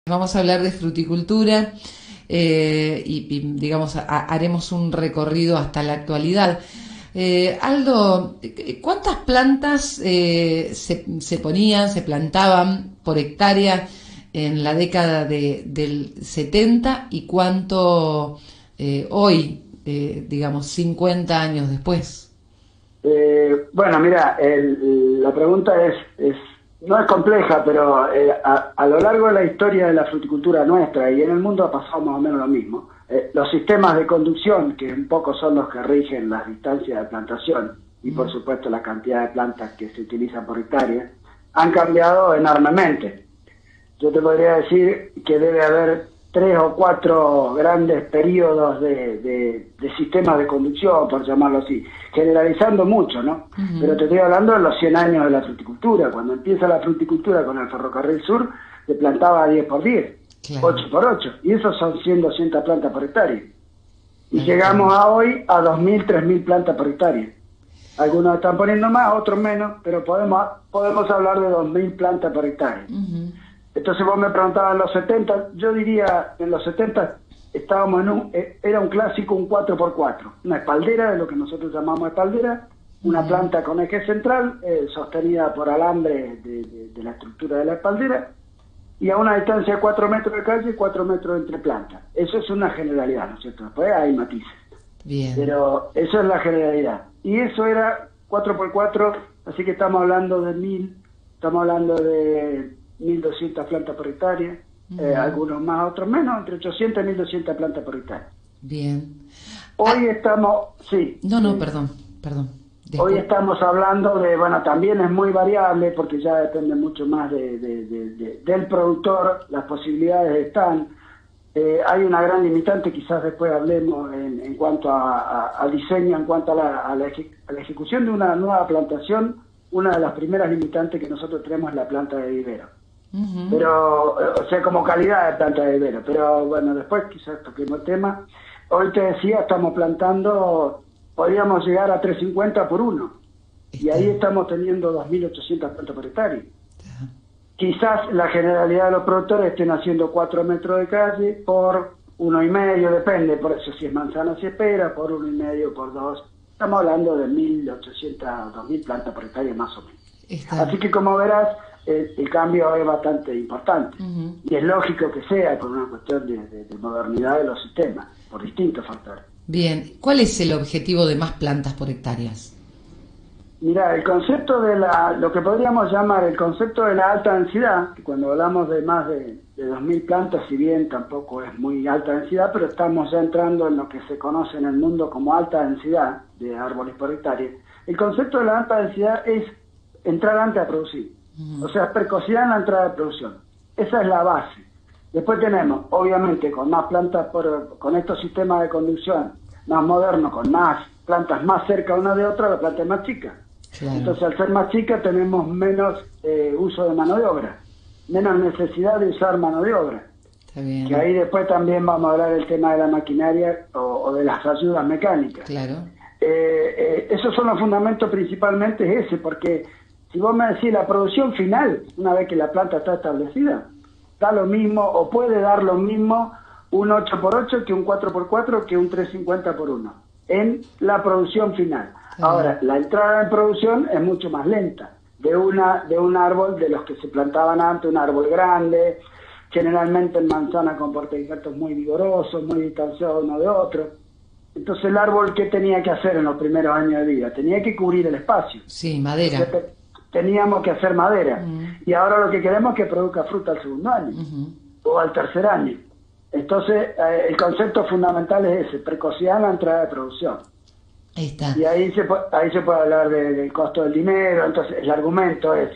Vamos a hablar de fruticultura digamos, haremos un recorrido hasta la actualidad. Aldo, ¿cuántas plantas se ponían, se plantaban por hectárea en la década del 70 y cuánto hoy, digamos, 50 años después? Bueno, mira, la pregunta no es compleja, pero a lo largo de la historia de la fruticultura nuestra y en el mundo ha pasado más o menos lo mismo. Los sistemas de conducción, que un poco son los que rigen las distancias de plantación y por supuesto la cantidad de plantas que se utilizan por hectárea, han cambiado enormemente. Yo te podría decir que debe haber 3 o 4 grandes periodos de sistemas de conducción, por llamarlo así, generalizando mucho, ¿no? Uh-huh. Pero te estoy hablando de los 100 años de la fruticultura. Cuando empieza la fruticultura con el Ferrocarril Sur, se plantaba 10 por 10, claro. 8 por 8, y esos son 100, 200 plantas por hectárea. Y llegamos a hoy a 2.000, 3.000 plantas por hectárea. Algunos están poniendo más, otros menos, pero podemos hablar de 2.000 plantas por hectárea. Uh-huh. Entonces vos me preguntabas en los 70, yo diría, en los 70 estábamos era un clásico, un 4x4, una espaldera, de lo que nosotros llamamos espaldera, una planta con eje central, sostenida por alambre de la estructura de la espaldera, y a una distancia de 4 metros de calle, 4 metros entre plantas. Eso es una generalidad, ¿no es cierto? Después hay matices. Bien. Pero eso es la generalidad. Y eso era 4x4, así que estamos hablando de 1.200 plantas por hectárea, algunos más, otros menos, entre 800 y 1.200 plantas por hectárea. Bien. Hoy estamos, sí. Perdón. Hoy estamos hablando de, bueno, también es muy variable porque ya depende mucho más del productor, las posibilidades están. Hay una gran limitante, quizás después hablemos en cuanto a diseño, en cuanto a la ejecución de una nueva plantación. Una de las primeras limitantes que nosotros tenemos es la planta de vivero. Uh-huh. Pero, o sea, como calidad de planta de vivero. Pero bueno, después quizás toquemos el tema. Hoy te decía, estamos plantando, podríamos llegar a 350 por uno. Y ahí estamos teniendo 2.800 plantas por hectárea. Uh-huh. Quizás la generalidad de los productores estén haciendo 4 metros de calle por 1,5, depende. Por eso si es manzana se espera, por 1,5, por 2. Estamos hablando de 1.800, 2.000 plantas por hectárea más o menos. Así que como verás, el cambio es bastante importante. Uh-huh. Y es lógico que sea por una cuestión de modernidad de los sistemas, por distintos factores. Bien, ¿cuál es el objetivo de más plantas por hectáreas? Mira, el concepto lo que podríamos llamar el concepto de la alta densidad, que cuando hablamos de más de 2.000 plantas, si bien tampoco es muy alta densidad, pero estamos ya entrando en lo que se conoce en el mundo como alta densidad de árboles por hectárea. El concepto de la alta densidad es entrar antes a producir, o sea, precocidad en la entrada de producción. Esa es la base. Después tenemos, obviamente, con más plantas, con estos sistemas de conducción más modernos, con más plantas más cerca una de otra, la planta es más chica. Claro. Entonces, al ser más chica, tenemos menos uso de mano de obra, menos necesidad de usar mano de obra. Está bien. Que ahí después también vamos a hablar del tema de la maquinaria o de las ayudas mecánicas. Claro. Esos son los fundamentos principalmente ese, porque si vos me decís la producción final, una vez que la planta está establecida, da lo mismo o puede dar lo mismo un 8x8 que un 4x4 que un 350 por 1 en la producción final. Ahora, la entrada en producción es mucho más lenta de un árbol de los que se plantaban antes, un árbol grande, generalmente en manzana con portainjertos muy vigorosos, muy distanciados uno de otro. Entonces el árbol, ¿qué tenía que hacer en los primeros años de vida? Tenía que cubrir el espacio. Sí, madera. Entonces, teníamos que hacer madera. Y ahora lo que queremos es que produzca fruta al segundo año o al tercer año. Entonces, el concepto fundamental es ese, precocidad en la entrada de producción. Ahí está. Y ahí se puede hablar del costo del dinero. Entonces, el argumento es,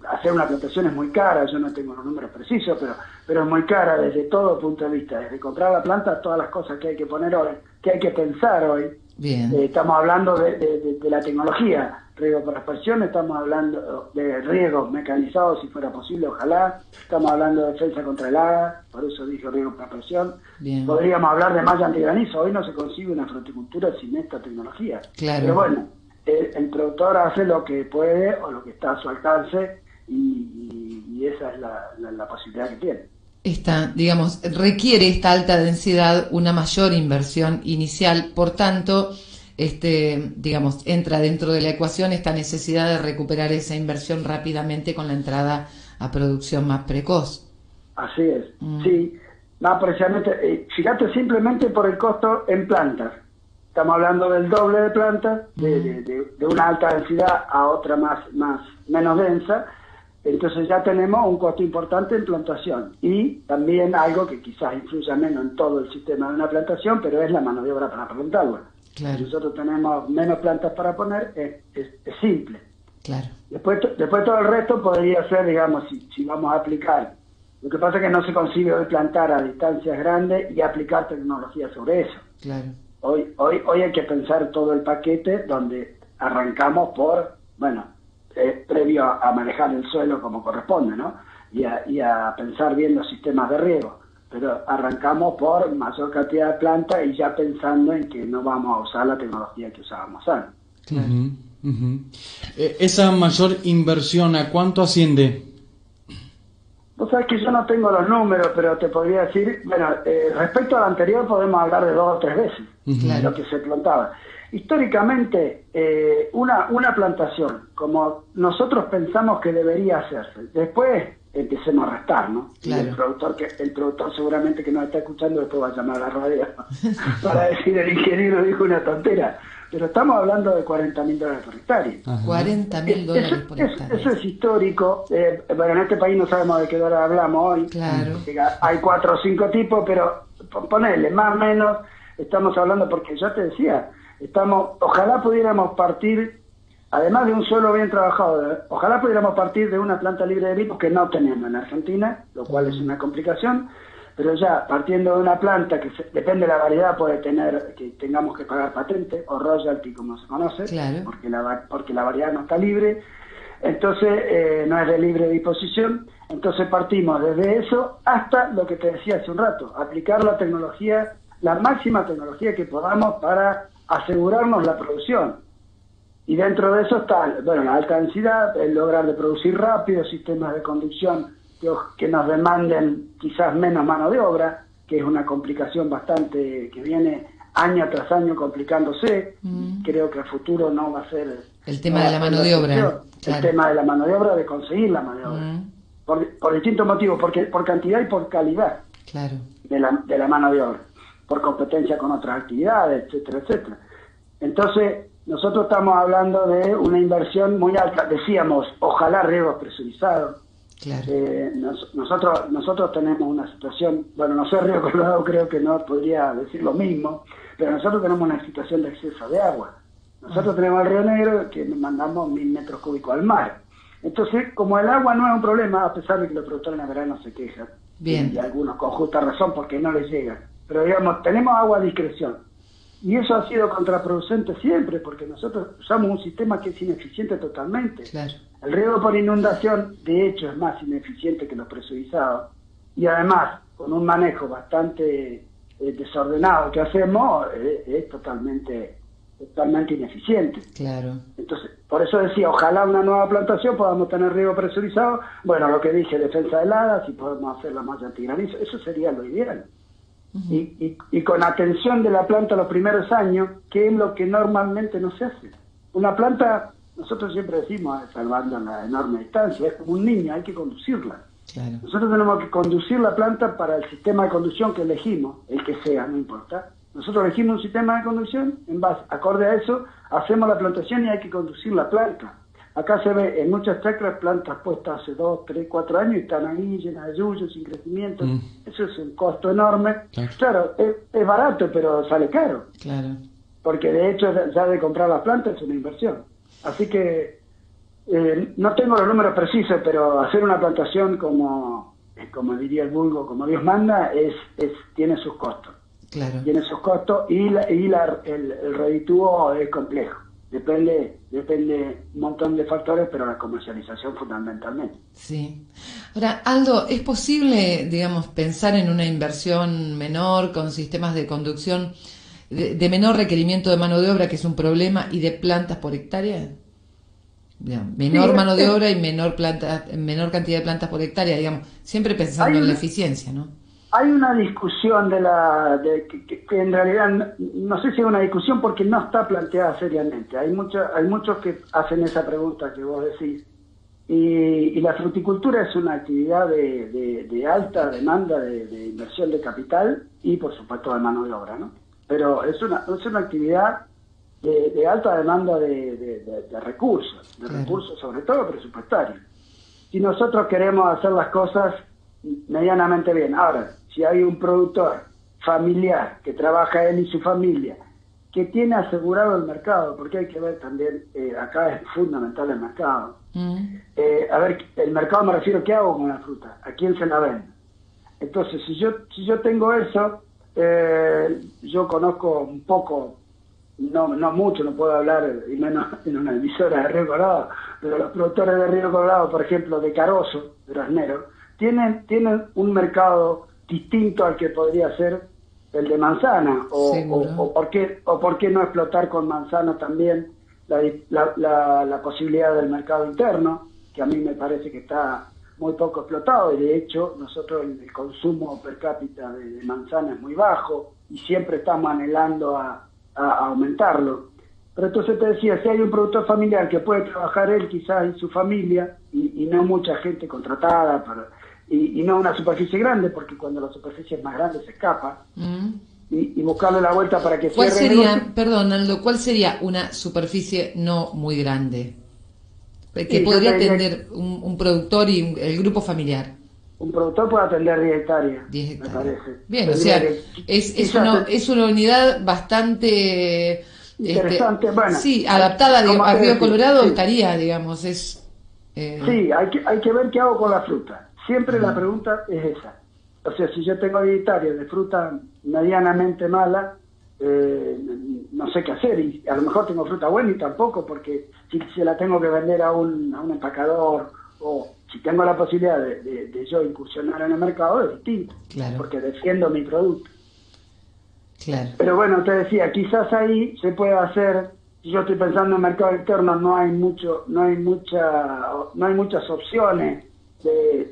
hacer una plantación es muy cara, yo no tengo los números precisos, pero es muy cara desde todo punto de vista, desde comprar la planta, todas las cosas que hay que poner hoy, que hay que pensar hoy. Bien. Estamos hablando de la tecnología, riego por aspersión, estamos hablando de riego mecanizado si fuera posible, ojalá, estamos hablando de defensa contra heladas, por eso dije riego por aspersión. Bien. Podríamos hablar de malla antigranizo, hoy no se consigue una fruticultura sin esta tecnología. Claro. Pero bueno, el productor hace lo que puede o lo que está a su alcance y esa es la posibilidad que tiene. digamos, requiere esta alta densidad una mayor inversión inicial, por tanto, digamos, entra dentro de la ecuación esta necesidad de recuperar esa inversión rápidamente con la entrada a producción más precoz. Así es, sí, más precisamente, fíjate simplemente por el costo en plantas. Estamos hablando del doble de plantas, de una alta densidad a otra menos densa. Entonces ya tenemos un costo importante en plantación y también algo que quizás influya menos en todo el sistema de una plantación, pero es la mano de obra para plantarla. Claro. Si nosotros tenemos menos plantas para poner, es simple. Claro. Después todo el resto podría ser, digamos, si vamos a aplicar. Lo que pasa es que no se consigue hoy plantar a distancias grandes y aplicar tecnología sobre eso. Claro. Hoy hay que pensar todo el paquete donde arrancamos por, bueno, previo a manejar el suelo como corresponde, ¿no? Y a pensar bien los sistemas de riego. Pero arrancamos por mayor cantidad de plantas y ya pensando en que no vamos a usar la tecnología que usábamos antes. Claro. Esa mayor inversión, ¿a cuánto asciende? Vos sabés que yo no tengo los números, pero te podría decir, bueno, respecto al anterior podemos hablar de 2 o 3 veces lo que se plantaba. Históricamente, una plantación, como nosotros pensamos que debería hacerse, después empecemos a restar, ¿no? Claro. El productor seguramente que nos está escuchando después va a llamar a la radio para decir el ingeniero dijo una tontera. Pero estamos hablando de $40.000 por hectárea. $40.000 por hectárea. Eso es histórico. Bueno, en este país no sabemos de qué dólar hablamos hoy. Claro. Hay 4 o 5 tipos, pero ponele, más o menos, estamos hablando, porque ya te decía, ojalá pudiéramos partir, además de un suelo bien trabajado, ojalá pudiéramos partir de una planta libre de gripos que no tenemos en Argentina, lo cual es una complicación. Pero ya partiendo de una planta que depende de la variedad, puede tener que tengamos que pagar patente o royalty como se conoce, claro, porque la variedad no está libre, entonces no es de libre disposición. Entonces partimos desde eso hasta lo que te decía hace un rato, aplicar la tecnología, la máxima tecnología que podamos para asegurarnos la producción. Y dentro de eso está, bueno, la alta densidad, el lograr de producir rápido, sistemas de conducción que nos demanden quizás menos mano de obra, que es una complicación bastante que viene año tras año complicándose. Creo que a futuro no va a ser el tema de la mano de obra, claro. El tema de la mano de obra, de conseguir la mano de obra, por distintos motivos, porque por cantidad y por calidad, claro, de la mano de obra, por competencia con otras actividades, etcétera, etcétera. Entonces nosotros estamos hablando de una inversión muy alta. Decíamos, ojalá riegos presurizados. Claro. Nosotros tenemos una situación, bueno, no sé, Río Colorado creo que no podría decir lo mismo, pero nosotros tenemos una situación de exceso de agua. Nosotros tenemos el Río Negro que mandamos 1.000 metros cúbicos al mar. Entonces, como el agua no es un problema, a pesar de que los productores en verano se quejan, bien, y algunos con justa razón porque no les llega, pero digamos, tenemos agua a discreción. Y eso ha sido contraproducente siempre, porque nosotros usamos un sistema que es ineficiente totalmente. Claro. El riego por inundación, de hecho, es más ineficiente que los presurizados. Y además, con un manejo bastante desordenado que hacemos, es totalmente ineficiente. Claro. Entonces, por eso decía, ojalá una nueva plantación podamos tener riego presurizado. Bueno, lo que dije, defensa de heladas, si podemos hacer la malla antigranizo, eso sería lo ideal. Y con atención de la planta los primeros años, que es lo que normalmente no se hace. Una planta, nosotros siempre decimos, salvando la enorme distancia, es como un niño, hay que conducirla. Claro. Nosotros tenemos que conducir la planta para el sistema de conducción que elegimos, el que sea, no importa. Nosotros elegimos un sistema de conducción, en base, acorde a eso, hacemos la plantación y hay que conducir la planta. Acá se ve en muchas chacras plantas puestas hace 2, 3, 4 años y están ahí llenas de yuyos, sin crecimiento. Eso es un costo enorme. Claro, es barato, pero sale caro. Claro. Porque de hecho ya de comprar las plantas es una inversión. Así que no tengo los números precisos, pero hacer una plantación como diría el vulgo, como Dios manda, tiene sus costos. Claro. Tiene sus costos y el reditúo es complejo. Depende un montón de factores, pero la comercialización fundamentalmente. Sí. Ahora, Aldo, ¿es posible, digamos, pensar en una inversión menor con sistemas de conducción de menor requerimiento de mano de obra, que es un problema, y de plantas por hectárea? Digamos, menor Sí, mano de obra y menor cantidad de plantas por hectárea, digamos, siempre pensando en la eficiencia, ¿no? hay una discusión que en realidad no sé si es una discusión porque no está planteada seriamente. Hay muchos que hacen esa pregunta que vos decís. Y la fruticultura es una actividad de alta demanda de inversión de capital y por supuesto de mano de obra, ¿no? Pero es una actividad de alta demanda de recursos, Claro. recursos sobre todo presupuestarios. Si nosotros queremos hacer las cosas medianamente bien. Ahora, si hay un productor familiar que trabaja él y su familia, que tiene asegurado el mercado, porque hay que ver también, acá es fundamental el mercado. A ver, el mercado me refiero, ¿qué hago con la fruta? ¿A quién se la vendo? Entonces, si yo tengo eso, yo conozco un poco, no mucho, no puedo hablar, y menos en una emisora de Río Colorado, pero los productores de Río Colorado, por ejemplo, de Carozo, de Rasnero, tienen un mercado distinto al que podría ser el de manzana, o por qué no explotar con manzana también la posibilidad del mercado interno, que a mí me parece que está muy poco explotado, y de hecho nosotros el consumo per cápita de manzana es muy bajo y siempre estamos anhelando a aumentarlo. Pero entonces te decía, si hay un productor familiar que puede trabajar él quizás y su familia, y no mucha gente contratada, y no una superficie grande, porque cuando la superficie es más grande se escapa, y buscarle la vuelta para que ¿Cuál cierre sería, el negocio. perdón, Aldo, cuál sería una superficie no muy grande que Sí, yo podría te diría atender un productor y el grupo familiar? un productor puede atender 10 hectáreas, 10 me hectáreas. parece. Bien, Te o diría sea, que es una unidad bastante, interesante. Bueno, sí, adaptada como a te Río decía, Colorado sí, estaría, digamos, sí, hay que ver qué hago con la fruta. Siempre la Ajá. pregunta es esa. O sea, si yo tengo 10 hectáreas de fruta medianamente mala, no sé qué hacer, y a lo mejor tengo fruta buena y tampoco, porque si se la tengo que vender a un empacador, o si tengo la posibilidad de yo incursionar en el mercado, es distinto, Claro, porque defiendo mi producto. claro. Pero bueno, te decía, quizás ahí se puede hacer, si yo estoy pensando en mercado interno, no hay muchas opciones,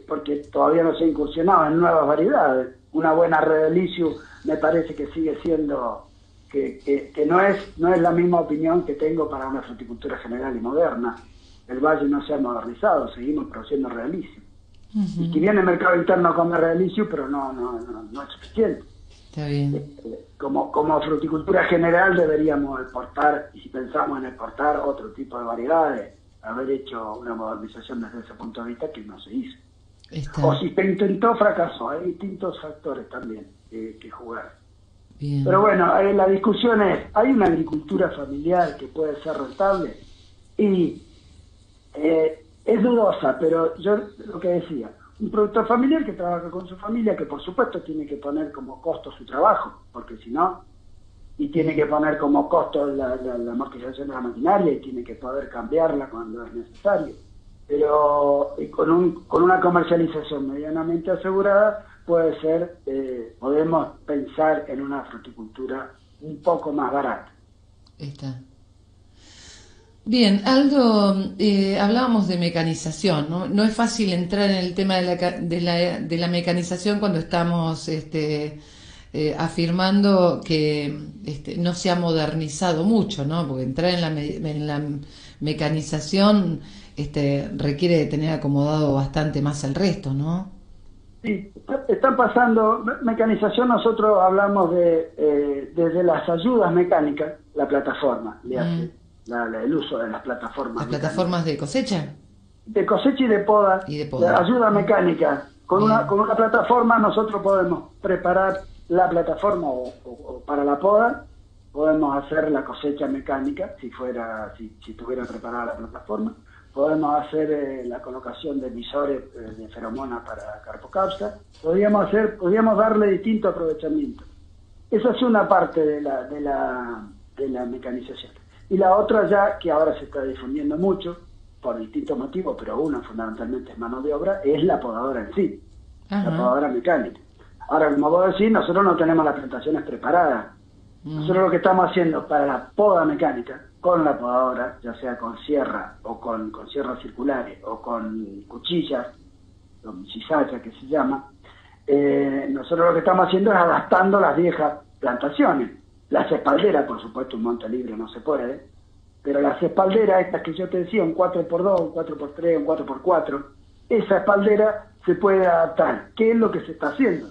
porque todavía no se ha incursionado en nuevas variedades. Una buena Red Delicious me parece que sigue siendo, que no es la misma opinión que tengo para una fruticultura general y moderna. El valle no se ha modernizado, seguimos produciendo Red Delicious. Y que viene el mercado interno come Red Delicious, pero no es suficiente. Está bien. Como fruticultura general deberíamos exportar, y si pensamos en exportar otro tipo de variedades, haber hecho una modernización desde ese punto de vista que no se hizo. Está O si se intentó, fracasó. Hay distintos factores también que jugar. bien. Pero bueno, la discusión es, ¿hay una agricultura familiar que puede ser rentable? Y es dudosa, pero yo lo que decía, un productor familiar que trabaja con su familia, que por supuesto tiene que poner como costo su trabajo, porque si no, y tiene que poner como costo la amortización de la maquinaria, y tiene que poder cambiarla cuando es necesario. Pero con una comercialización medianamente asegurada, puede ser, podemos pensar en una fruticultura un poco más barata. Está. Bien, Aldo, hablábamos de mecanización, ¿no? No es fácil entrar en el tema de la mecanización cuando estamos afirmando que no se ha modernizado mucho, ¿no? Porque entrar en la mecanización requiere de tener acomodado bastante más el resto, ¿no? Sí, están pasando, mecanización nosotros hablamos desde las ayudas mecánicas, la plataforma le hace el uso de las plataformas. ¿Las mecánicas. plataformas de cosecha? De cosecha y de poda, Y de poda. ayuda mecánica. Con Bien. una plataforma nosotros podemos preparar la plataforma o para la poda, podemos hacer la cosecha mecánica, si tuviera preparada la plataforma. Podemos hacer la colocación de emisores de feromona para carpocapsa. Podríamos darle distinto aprovechamiento. Esa es una parte de la mecanización. Y la otra ya, que ahora se está difundiendo mucho, por distintos motivos, pero uno fundamentalmente es mano de obra, es la podadora en sí, Ajá. la podadora mecánica. Ahora, como vos decís, nosotros no tenemos las plantaciones preparadas. Nosotros lo que estamos haciendo para la poda mecánica con la podadora, ya sea con sierra o con sierras circulares o con cuchillas, con cizalla que se llama, nosotros lo que estamos haciendo es adaptando las viejas plantaciones. Las espalderas, por supuesto, un monte libre no se puede, pero las espalderas, estas que yo te decía, un 4x2, un 4x3, un 4x4, esa espaldera se puede adaptar. ¿Qué es lo que se está haciendo?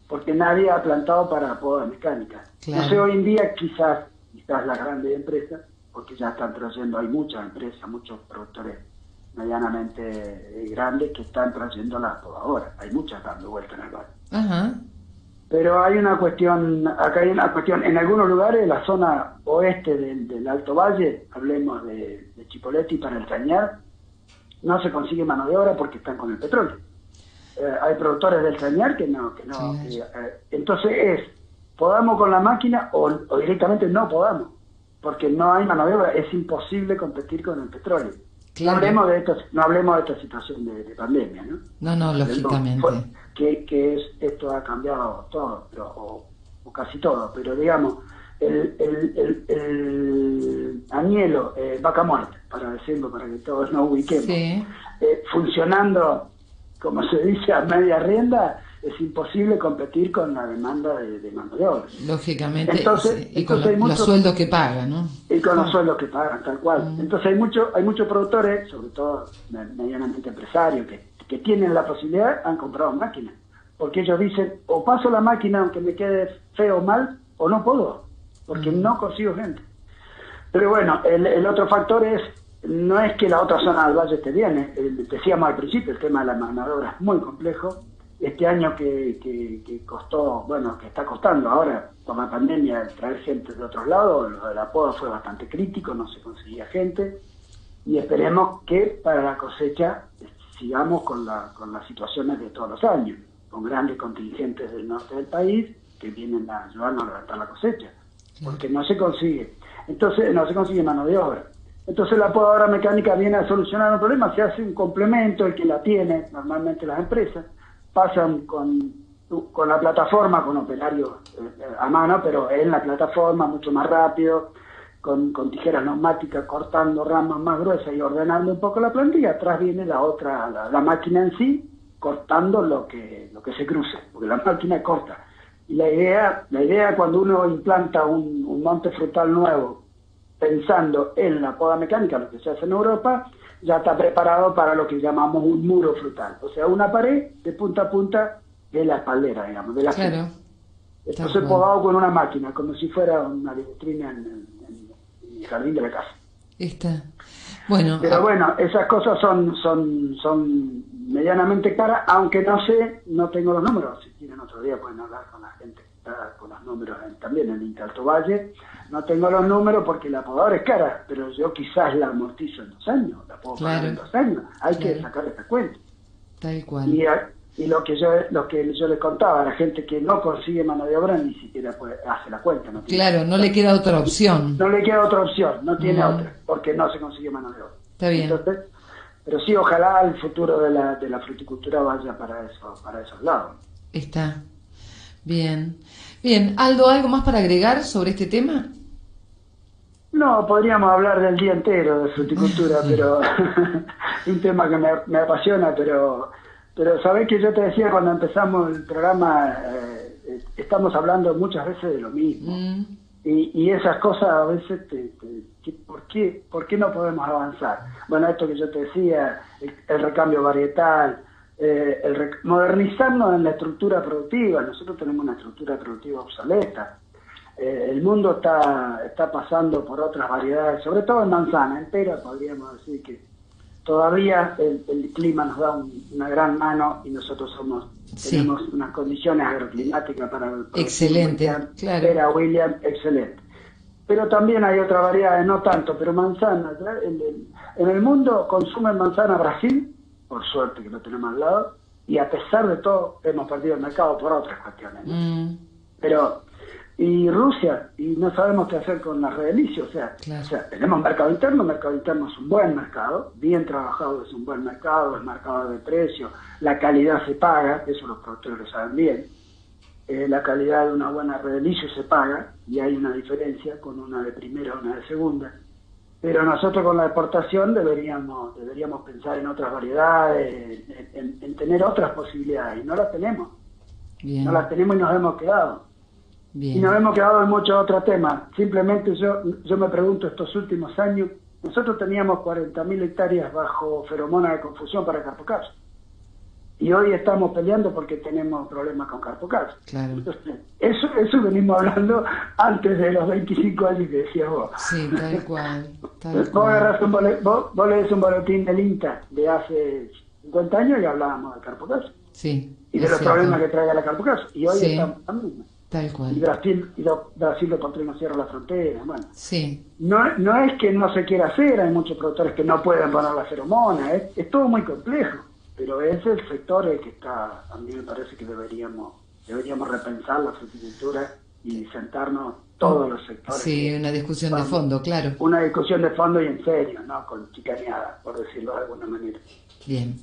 Porque nadie ha plantado para poda mecánica. Claro. No sé, hoy en día quizás las grandes empresas, porque ya están trayendo, hay muchas empresas, muchos productores medianamente grandes que están trayendo las podadoras. Hay muchas dando vuelta en el valle. Ajá. Pero hay una cuestión, acá hay una cuestión, en algunos lugares, la zona oeste del Alto Valle, hablemos de Chipoleti para el Chañar, no se consigue mano de obra porque están con el petróleo. Hay productores del Chañar que no. Sí. Entonces podamos con la máquina o directamente no podamos, porque no hay mano de obra, es imposible competir con el petróleo. Claro. No hablemos de esta situación de pandemia, ¿no? No, lógicamente. Que esto ha cambiado todo, o casi todo, pero digamos, el añelo, vaca muerta, para decirlo, para que todos nos ubiquemos, Sí. Funcionando, como se dice, a media rienda, es imposible competir con la demanda de mano de obra. Lógicamente, Entonces, y con hay los sueldos que pagan, ¿no? Y con los sueldos que pagan, tal cual. Entonces hay muchos productores, sobre todo medianamente empresarios, que tienen la posibilidad, han comprado máquinas. Porque ellos dicen, o paso la máquina aunque me quede feo o mal, o no puedo, porque no consigo gente. Pero bueno, el otro factor no es que la otra zona del valle esté bien. Decíamos al principio, el tema de la mano de obra es muy complejo. Este año que costó, bueno, que está costando ahora con la pandemia traer gente de otros lados, lo de la poda fue bastante crítico, no se conseguía gente, y esperemos que para la cosecha sigamos con las situaciones de todos los años, con grandes contingentes del norte del país que vienen a ayudarnos a levantar la cosecha, porque no se consigue mano de obra. Entonces la podadora mecánica viene a solucionar un problema, se hace un complemento, el que la tiene, normalmente las empresas, pasan con la plataforma, con operarios a mano, pero en la plataforma mucho más rápido, con tijeras neumáticas cortando ramas más gruesas y ordenando un poco la plantilla. Atrás viene la máquina en sí, cortando lo que se cruce, porque la máquina corta. Y la idea cuando uno implanta un monte frutal nuevo, pensando en la poda mecánica, lo que se hace en Europa, ya está preparado para lo que llamamos un muro frutal, o sea, una pared de punta a punta de la espaldera, digamos, de la Claro. Entonces podado con una máquina, como si fuera una vitrina en el jardín de la casa. Bueno, pero bueno, esas cosas son medianamente caras, aunque no tengo los números. Si quieren otro día pueden hablar con la gente que está con los números también en el Alto Valle. No tengo los números porque la podadora es cara, pero yo quizás la amortizo en 2 años, la puedo pagar en 2 años. Hay que sacar esta cuenta. Tal cual. Y lo que yo les contaba a la gente que no consigue mano de obra ni siquiera hace la cuenta. No le queda otra opción. No le queda otra opción, no tiene otra, porque no se consigue mano de obra. Está bien. Entonces, pero sí, ojalá el futuro de la fruticultura vaya para esos lados. Está. Bien. Bien, Aldo, ¿algo más para agregar sobre este tema? No, podríamos hablar del día entero de fruticultura, pero un tema que me apasiona, pero sabés que yo te decía cuando empezamos el programa, estamos hablando muchas veces de lo mismo. Y esas cosas a veces, ¿por qué no podemos avanzar? Bueno, esto que yo te decía, el recambio varietal, modernizarnos en la estructura productiva. Nosotros tenemos una estructura productiva obsoleta. El mundo está pasando por otras variedades, sobre todo en manzana, en pera podríamos decir que todavía el clima nos da una gran mano y nosotros tenemos unas condiciones agroclimáticas para el excelente, claro. Pera William, excelente. Pero también hay otras variedades, no tanto, pero manzana. En el mundo consumen manzana Brasil, por suerte que lo tenemos al lado, y a pesar de todo hemos perdido el mercado por otras cuestiones, ¿no? Y Rusia, y no sabemos qué hacer con las redelicias, o sea, tenemos mercado interno es un buen mercado, bien trabajado es un buen mercado, el mercado de precios, la calidad se paga, eso los productores lo saben bien, la calidad de una buena redelicia se paga, y hay una diferencia con una de primera o una de segunda, Pero nosotros con la exportación deberíamos pensar en otras variedades, en tener otras posibilidades, y no las tenemos. Bien. No las tenemos y nos hemos quedado. Bien. Y nos hemos quedado en muchos otros temas. Simplemente yo me pregunto, estos últimos años, nosotros teníamos 40.000 hectáreas bajo feromona de confusión para carpocaso. Y hoy estamos peleando porque tenemos problemas con carpocaso. Claro. Entonces, eso venimos hablando antes de los 25 años que decías vos. Sí, tal cual. Vos lees un boletín del INTA de hace 50 años y hablábamos de carpocaso. Sí. Y de los problemas que traiga la carpocaso. Y hoy sí, estamos también. tal cual. Y Brasil lo por no cierra la frontera. Bueno, sí. no es que no se quiera hacer, hay muchos productores que no pueden poner la feromona, es todo muy complejo, pero es el sector el que está, a mí me parece que deberíamos repensar la fruticultura y sentarnos todos los sectores. Sí, una discusión de fondo, claro. Una discusión de fondo y en serio, no con chicaneada, por decirlo de alguna manera. Bien.